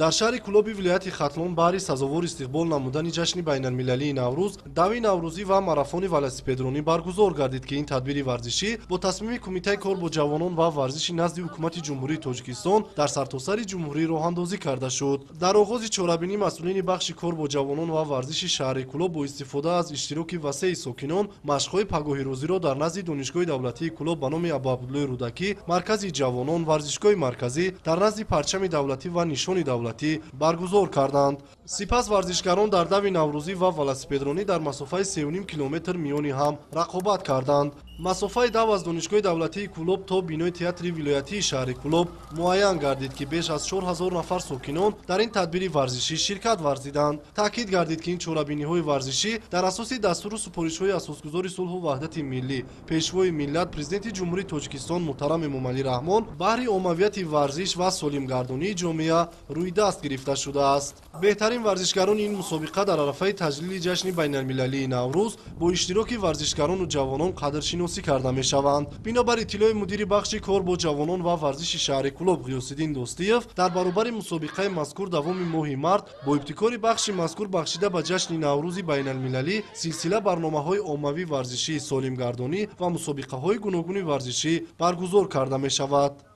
дар шаҳри Кӯлоби вилояти Хатлон баҳри сазовор истиқбол намудани ҷашни байналмилалии Наврӯз, дави Наврӯзӣ ва марафони велосипедронӣ баргузор гардид ки ин тадбири варзишӣ бо тасмими Кумитаи кор бо ҷавонон ва варзиши назди ҳукумати ҷумҳурии Тоҷикистон дар сартосари ҷумҳурӣ роҳандозӣ карда шуд. Дар оғози чорабинӣ масъулини бахши кор бо ҷавонон ва варзиши шаҳри Кӯлоб бо истифода аз иштироки васеъи сокинон машқҳои пагоҳирӯзиро дар назди Донишгоҳи давлатии Кӯлоб ба номи Абу Абдуллои Рӯдакӣ, маркази ҷавонон, варзишгоҳи марказӣ дар назди парчами давлатӣ ва нишони давлатӣ баргузор карданд. Сипас варзишгарон дар дави Наврӯзӣ ва велосипедронӣ дар масофаи 3,5 километр миёни ҳам рақобат карданд. масофаи дав аз Донишгоҳи давлатии Кӯлоб то бинои театри вилоятии шаҳри Кӯлоб муайян гардид ки беш аз 4000 нафар сокинон дар ин тадбири варзишӣ ширкат варзиданд. таъкид гардид ки ин чорабиниҳои варзишӣ дар асоси дастуру супоришҳои асосгузори сулҳу ваҳдати миллӣ, пешвои миллат Президенти Ҷумҳурии Тоҷикистон муҳтарам Эмомалӣ Раҳмон баҳри оммавияти варзиш ва солимгардонии ҷомеа рӯйдаст гирифта шудааст. беҳтарин варзишгарони ин мусобиқа дар арафаи таҷлили ҷашни байналмилалии Наврӯз бо иштироки варзишгарону ҷавонон қадршиносӣ карда мешаванд. бинобар иттилои мудири бахши кор бо ҷавонон ва варзиши шаҳри Кӯлоб Ғиёсиддин Достиев дар баробари мусобиқаи мазкур давоми моҳи март бо ибтикори бахши мазкур бахшида ба ҷашни Наврӯзи байналмилалӣ силсила барномаҳои оммавӣ варзишии солимгардонӣ ва мусобиқаҳои гуногуни варзишӣ баргузор карда мешавад.